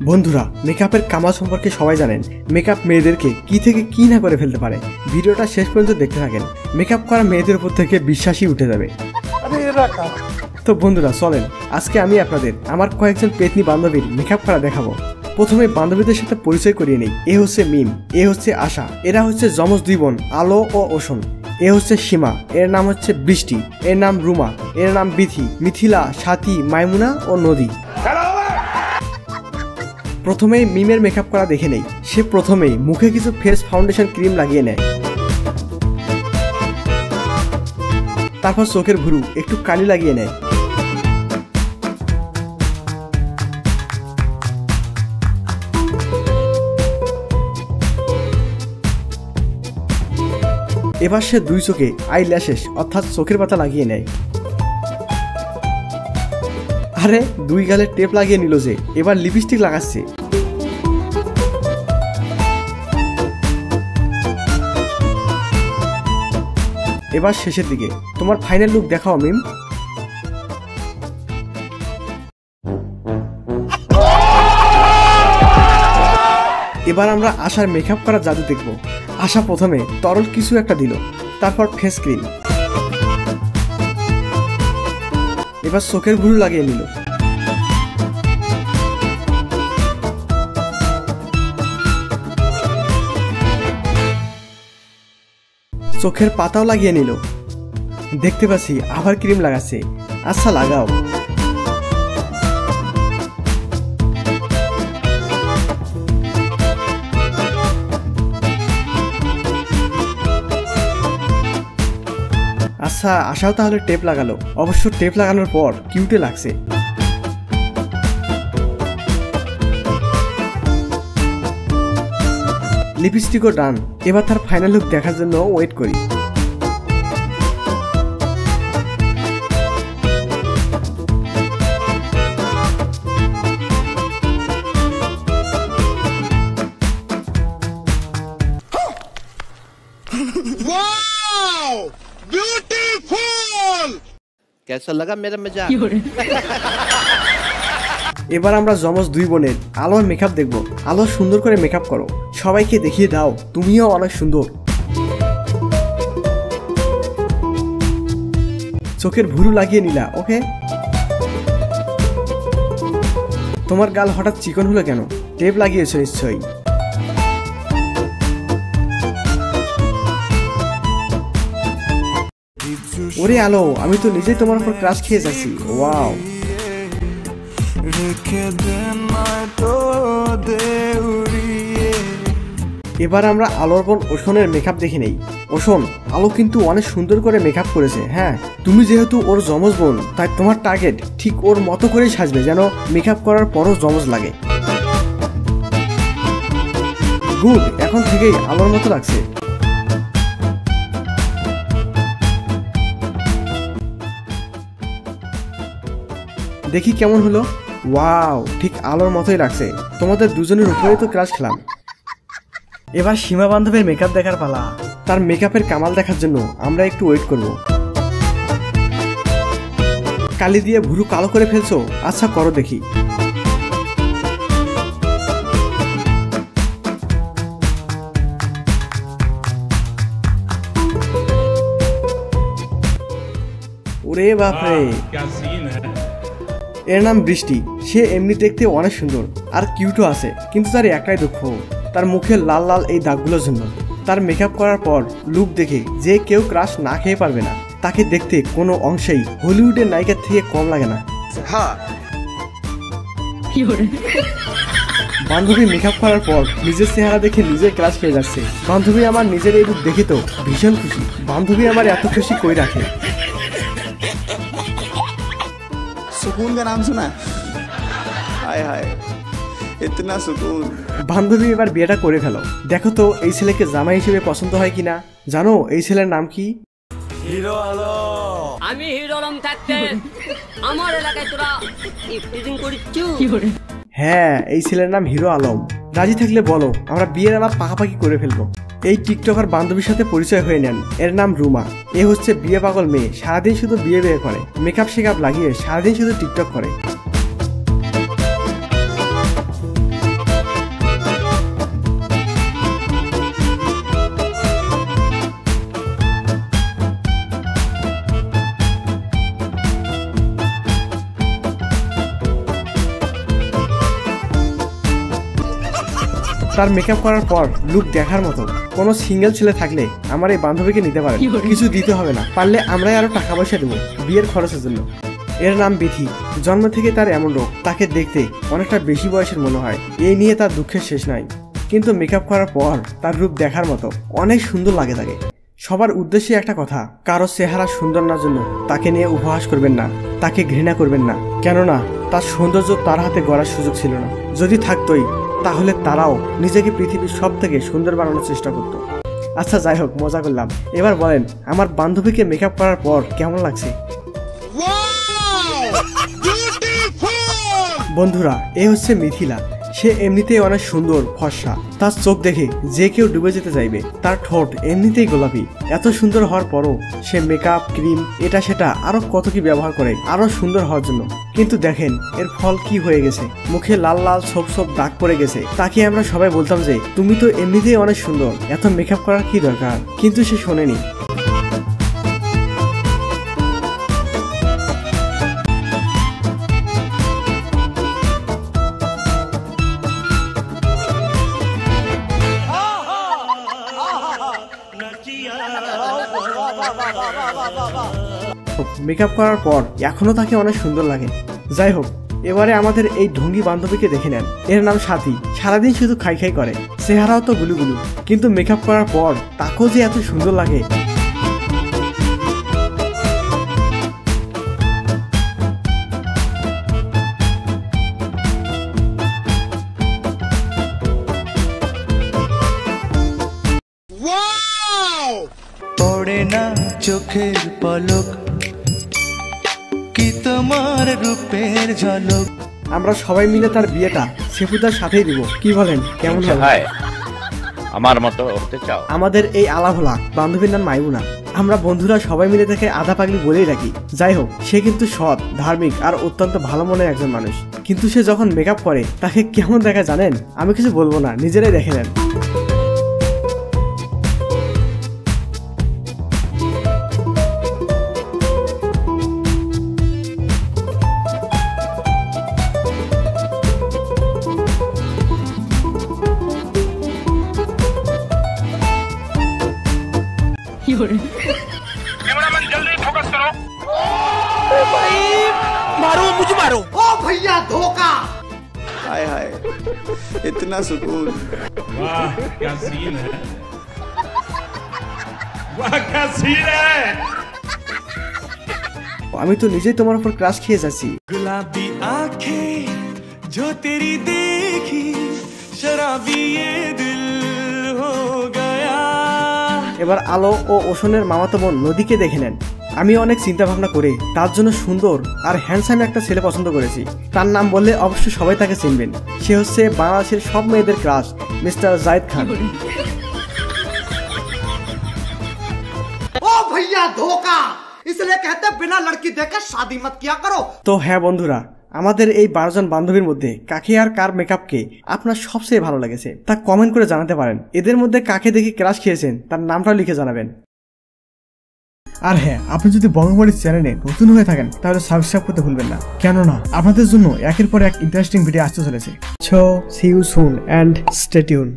বন্ধুরা, মেকআপের কামাল সম্পর্কে সবাই জানেন। মেকআপ মেয়েদেরকে কি থেকে কি না করে ফেলতে পারে। ভিডিওটা শেষ পর্যন্ত দেখতে থাকেন, মেকআপ করা মেয়েদের উপর থেকে বিশ্বাসই উঠে যাবে। তো বন্ধুরা চলেন, আজকে আমি আপনাদের আমার কয়েকজন পেতনি বান্ধবীর মেকআপ করা দেখাবো। প্রথমে বান্ধবীদের সাথে পরিচয় করিয়ে নেই। এ হচ্ছে মিম, এ হচ্ছে আশা, এরা হচ্ছে যমজ দুই বোন আলো ও ওশন। এ হচ্ছে সীমা, এর নাম হচ্ছে বৃষ্টি, এর নাম রুমা, এর নাম বিথি, মিথিলা, সাথী, মাইমুনা ও নদী। প্রথমেই মিমের মেকআপ করা দেখে নেই। সে প্রথমেই মুখে কিছু ফেস ফাউন্ডেশন ক্রিম লাগিয়ে নেয়, তারপর চোখের ভুরু একটু কালি লাগিয়ে নেয়। এবার সে দুই চোখে আই ল্যাশেস অর্থাৎ চোখের পাতা লাগিয়ে নেয়। আরে দুই গালে টেপ লাগিয়ে নিল যে, এবার লিপস্টিক লাগাচ্ছে। এবার শেষের দিকে তোমার ফাইনাল লুক দেখাও মিম। এবার আমরা আশার মেকআপ করা জাদু দেখব। আশা প্রথমে তরল কিছু একটা দিল, তারপর ফেস ক্রিম, এবার চোখের ভুরু লাগিয়ে নিল। চোখের পাতাও লাগিয়ে নিল। দেখতে পাচ্ছি আবার ক্রিম লাগাচ্ছে। আচ্ছা লাগাও। আচ্ছা আশাও তাহলে টেপ লাগালো। অবশ্য টেপ লাগানোর পর কিউটে লাগছে। লিপস্টিকও ডান। এবার তার ফাইনাল লুক দেখার জন্য ওয়েট করি। कैसा लगा मेरा मजाक? এবার আমরা যমজ দুই বোনের আলোর মেকআপ দেখব। আলো সুন্দর করে মেকআপ করো, সবাইকে দেখিয়ে দাও তুমিও অনেক সুন্দর। চোখের ভুরু লাগিয়ে নিলা, ওকে। তোমার গাল হঠাৎ চিকন হলো কেন? টেপ লাগিয়েছো নিশ্চয়ই। ওরে আলো, আমি তো নিজেই তোমার উপর ক্রাশ খেয়ে যাচ্ছি। ওয়াও। এবার আমরা আলোর বোন ওশনের মেকআপ দেখে নেই। ওশন, আলো কিন্তু অনেক সুন্দর করে মেকআপ করেছে। হ্যাঁ, তুমি যেহেতু ওর যমজ বোন, তাই তোমার টার্গেট ঠিক ওর মতো করেই সাজবে, যেন মেকআপ করার পরও যমজ লাগে। গুড, এখন থেকেই আলোর মতো লাগছে। দেখি কেমন হলো। ওয়াও, ঠিক আলোর মতোই লাগছে। তোমাদের দুজনের উপরেই তো ক্রাশ খেলাম। এবার সীমা বান্ধবের মেকআপ দেখার পালা। তার মেকআপের কামাল দেখার জন্য আমরা একটু ওয়েট করব। কালি দিয়ে ভুরু কালো করে ফেলছো? আচ্ছা করো দেখি। ওরে বাপরে, এর নাম বৃষ্টি। সে এমনি দেখতে অনেক সুন্দর আর কিউটও আছে, কিন্তু তার একটাই দুঃখ, তার মুখে লাল লাল এই দাগগুলোর জন্য। তার মেকআপ করার পর লুক দেখে যে কেউ ক্রাশ না খেয়ে পারবে না। তাকে দেখতে কোনো অংশেই হলিউডের নায়িকার থেকে কম লাগে না। বান্ধবী মেকআপ করার পর নিজের চেহারা দেখে নিজে ক্রাশ খেয়ে যাচ্ছে। বান্ধবী আমার নিজের এই রূপ দেখে তো ভীষণ খুশি। বান্ধবী আমার এত খুশি কই রাখে। सुकून का नाम सुना? हाय हाय, इतना सुकून। বান্ধবী এবার বিয়েটা করে ফেলো। দেখো তো এই ছেলেকে জামাই হিসেবে পছন্দ হয় কিনা। জানো এই ছেলের নাম কি? হিরো আলম। আমি হিরো আলম থাকতে আমার এলাকায় তোরা ইফটিজিং করিচ্ছু? হ্যাঁ, এই ছেলের নাম হিরো আলম। রাজি থাকলে বলো, আমরা বিয়ের আলাপ পাকাপাকি করে ফেলবো। এই টিকটকার বান্ধবীর সাথে পরিচয় হয়ে নেন। এর নাম রুমা। এ হচ্ছে বিয়ে পাগল মেয়ে, সারাদিন শুধু বিয়ে করে, মেকআপ শেকআপ লাগিয়ে সারাদিন শুধু টিকটক করে। তার মেকআপ করার পর লুক দেখার মতো। কোনো সিঙ্গেল ছেলে থাকলে আমার এই বান্ধবীকে নিতে পারেন, কিছু দিতে হবে না, পারলে আমরাই আরো টাকা পয়সা দেবো বিয়ের খরচের জন্য। এর নাম বিথি। জন্ম থেকে তার এমন রোগ, তাকে দেখতে অনেকটা বেশি বয়সের মনে হয়। এই নিয়ে তার দুঃখের শেষ নাই, কিন্তু মেকআপ করার পর তার রূপ দেখার মতো, অনেক সুন্দর লাগে তাকে। সবার উদ্দেশ্যে একটা কথা, কারো চেহারা সুন্দর না জন্য তাকে নিয়ে উপহাস করবেন না, তাকে ঘৃণা করবেন না, কেননা তার সৌন্দর্য তার হাতে গড়ার সুযোগ ছিল না। যদি থাকতোই তাহলে তারাও নিজেকে পৃথিবীর সব থেকে সুন্দর বানানোর চেষ্টা করতো। আচ্ছা যাই হোক, মজা করলাম। এবার বলেন আমার বান্ধবীকে মেকআপ করার পর কেমন লাগছে? বন্ধুরা, এ হচ্ছে মিথিলা। সে এমনিতেই অনেক সুন্দর ফর্সা, তার চোখ দেখে যে কেউ ডুবে যেতে চাইবে। তার ঠোঁট এমনিতেই গোলাপি। এত সুন্দর হওয়ার পরও সে মেকআপ, ক্রিম, এটা সেটা আরো কত কি ব্যবহার করে আরো সুন্দর হওয়ার জন্য। কিন্তু দেখেন এর ফল কি হয়ে গেছে, মুখে লাল লাল ছোপ ছোপ দাগ পড়ে গেছে। তাকে আমরা সবাই বলতাম যে তুমি তো এমনিতেই অনেক সুন্দর, এত মেকআপ করার কি দরকার, কিন্তু সে শোনেনি। মেকআপ করার পর এখনো তাকে অনেক সুন্দর লাগে। যাই হোক, এবারে আমাদের এই ঢঙ্গি বান্ধবীকে দেখে নেন। এর নাম সাথী। সারাদিন শুধু খাই খাই করে, চেহারাও তো গুলুগুলু, কিন্তু মেকআপ করার পর তাকেও যে এত সুন্দর লাগে। পড়ে না চোখের পলক, কি তোমার রূপের ঝলক। আমরা সবাই মিলে তার বিয়েটা সেফুদার সাথেই দিব, কি বলেন? কেমন হয়? আমার মতো হতে চাও? আমাদের এই আলাভোলা বান্ধবীর নাম মাইমুনা। আমরা বন্ধুরা সবাই মিলে তাকে আধা পাগলি বলেই রাখি। যাই হোক, সে কিন্তু সৎ, ধার্মিক আর অত্যন্ত ভালো মনের একজন মানুষ। কিন্তু সে যখন মেকআপ করে তাকে কেমন দেখা জানেন? আমি কিছু বলবো না, নিজেরাই দেখে নেন। कैमरामैन जल्दी फोकस करो। भाई मारो, मुझे मारो। ओ भैया धोखा। हाय हाय, इतना सुकून। वाह क्या सीन है, वाह क्या सीन है। আমি তো নিজেই তোমার উপর ক্রাশ খেয়ে যাচ্ছি। गुलाबी आंखें जो तेरी देखी, शराबी ये दिल हो गया। এবার আলো ও ওশনের মামাতো বোন নদীকে দেখে নেন। আমি অনেক চিন্তা ভাবনা করে তার জন্য সুন্দর আর হ্যান্ডসাম একটা ছেলে পছন্দ করেছি। তার নাম বললে অবশ্যই সবাই তাকে চিনবেন। সে হচ্ছে বাংলাদেশের সব মেয়েদের ক্রাশ, মিস্টার জায়েদ খান। ओ भैया धोखा, इसलिए कहते हैं बिना लड़की देकर शादी मत किया करो। তো হ্যাঁ বন্ধুরা, আমাদের এই 12 জন বান্ধবীর মধ্যে কাকে আর কার মেকআপকে আপনার সবচেয়ে ভালো লেগেছে তা কমেন্ট করে জানাতে পারেন। এদের মধ্যে কাকে দেখে ক্রাশ খেয়েছেন তার নামটা লিখে জানাবেন। আর হ্যাঁ, আপনি যদি বঙ্গবাড়ির চ্যানেলে নতুন হয়ে থাকেন তাহলে সাবস্ক্রাইব করতে ভুলবেন না, কেননা আপনাদের জন্য একের পর এক ইন্টারেস্টিং ভিডিও আসতে চলেছে। So see you soon and stay tune.